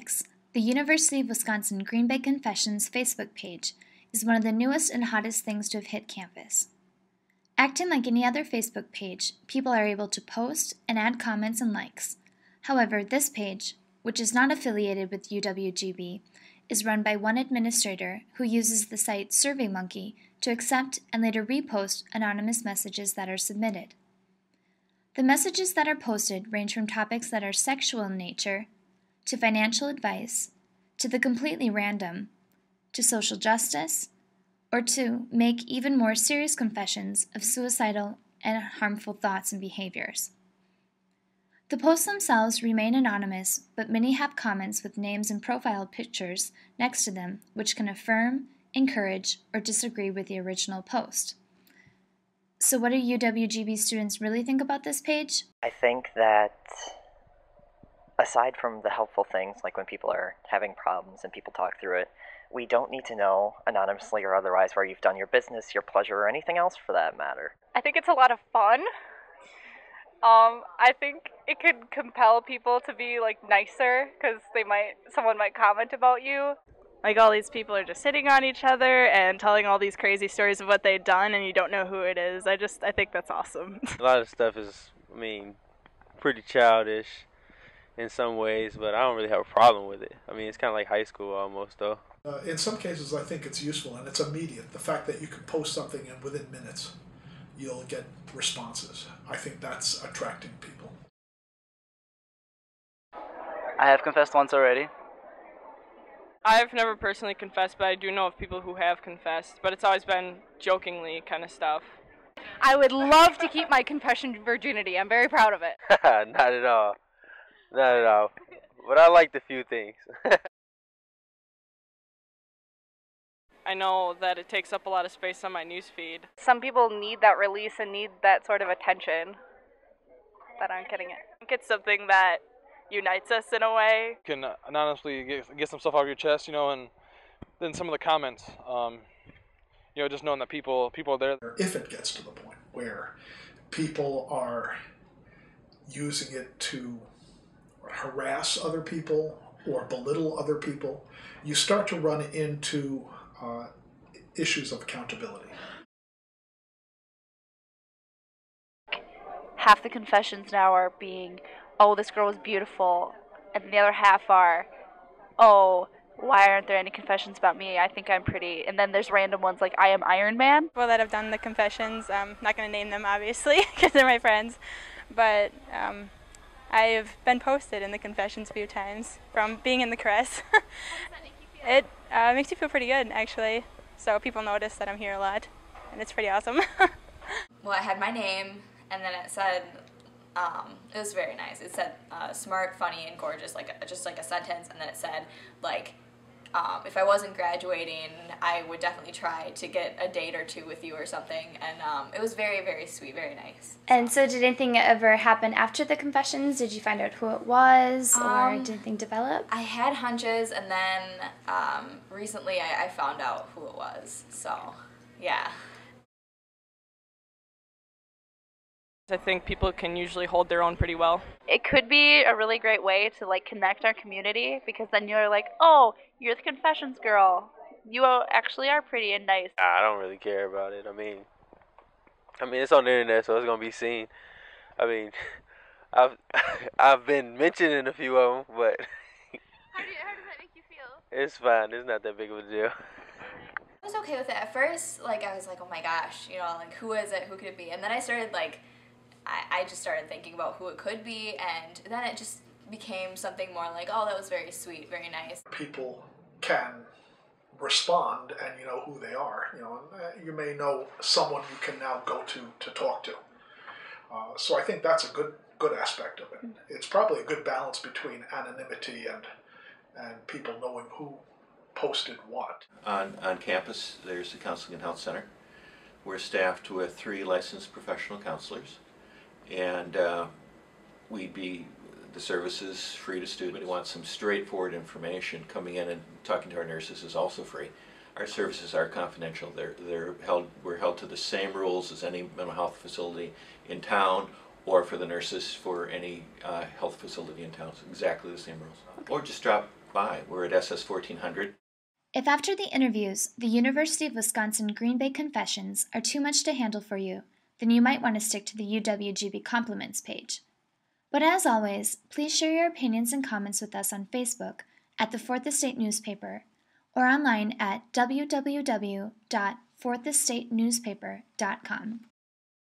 likes, the University of Wisconsin Green Bay Confessions Facebook page is one of the newest and hottest things to have hit campus. Acting like any other Facebook page, people are able to post and add comments and likes. However, this page, which is not affiliated with UWGB, is run by one administrator who uses the site SurveyMonkey to accept and later repost anonymous messages that are submitted. The messages that are posted range from topics that are sexual in nature, to financial advice, to the completely random, to social justice, or to make even more serious confessions of suicidal and harmful thoughts and behaviors. The posts themselves remain anonymous, but many have comments with names and profile pictures next to them which can affirm, encourage, or disagree with the original post. So what do UWGB students really think about this page? I think that aside from the helpful things, like when people are having problems and people talk through it, we don't need to know, anonymously or otherwise, where you've done your business, your pleasure, or anything else for that matter. I think it's a lot of fun. I think it could compel people to be nicer because someone might comment about you. All these people are just hitting on each other and telling all these crazy stories of what they've done, and you don't know who it is. I think that's awesome. A lot of stuff is, pretty childish in some ways, but I don't really have a problem with it. It's kind of like high school almost, though. In some cases, I think it's useful, and it's immediate. The fact that you can post something and within minutes you'll get responses. I think that's attracting people. I have confessed once already. I've never personally confessed, but I do know of people who have confessed, but it's always been jokingly kind of stuff. I would love to keep my confession virginity. I'm very proud of it. Not at all. Not at all. But I liked a few things. I know that it takes up a lot of space on my newsfeed. Some people need that release and need that sort of attention that aren't getting it. I think it's something that unites us in a way. You can anonymously get some stuff off your chest, and then some of the comments, just knowing that people are there. If it gets to the point where people are using it to harass other people or belittle other people, you start to run into issues of accountability. Half the confessions now are being, oh, this girl was beautiful, and the other half are, oh, why aren't there any confessions about me? I think I'm pretty. And then there's random ones like, I am Iron Man. People that have done the confessions, I'm not going to name them obviously because they're my friends, but I've been posted in the confessions a few times from being in the press. It makes you feel pretty good, actually. So people notice that I'm here a lot, and it's pretty awesome. Well, I had my name, and then it said, it was very nice. It said smart, funny, and gorgeous, just like a sentence, and then it said, if I wasn't graduating, I would definitely try to get a date or two with you or something, and it was very, very sweet, very nice. And so did anything ever happen after the confessions? Did you find out who it was, or did anything develop? I had hunches, and then recently I found out who it was, so yeah. I think people can usually hold their own pretty well. It could be a really great way to connect our community, because then you're like, oh, you're the confessions girl. You actually are pretty and nice. I don't really care about it. It's on the internet, so it's gonna be seen. I've been mentioned in a few of them, but how does that make you feel? It's fine. It's not that big of a deal. I was okay with it at first. I was like, oh my gosh, who is it? Who could it be? And then I started I just started thinking about who it could be, and then it just became something more like, oh, that was very sweet, very nice. People can respond, and you know who they are. You may know someone you can now go to talk to. So I think that's a good aspect of it. It's probably a good balance between anonymity and people knowing who posted what. On campus, there's the Counseling and Health Center. We're staffed with 3 licensed professional counselors, and the service is free to students. We want some straightforward information. Coming in and talking to our nurses is also free. Our services are confidential. We're held to the same rules as any mental health facility in town or for the nurses for any health facility in town. It's exactly the same rules. Or just drop by. We're at SS 1400. If after the interviews, the University of Wisconsin Green Bay Confessions are too much to handle for you, then you might want to stick to the UWGB Compliments page. But as always, please share your opinions and comments with us on Facebook at the Fourth Estate Newspaper or online at www.fourthestatenewspaper.com.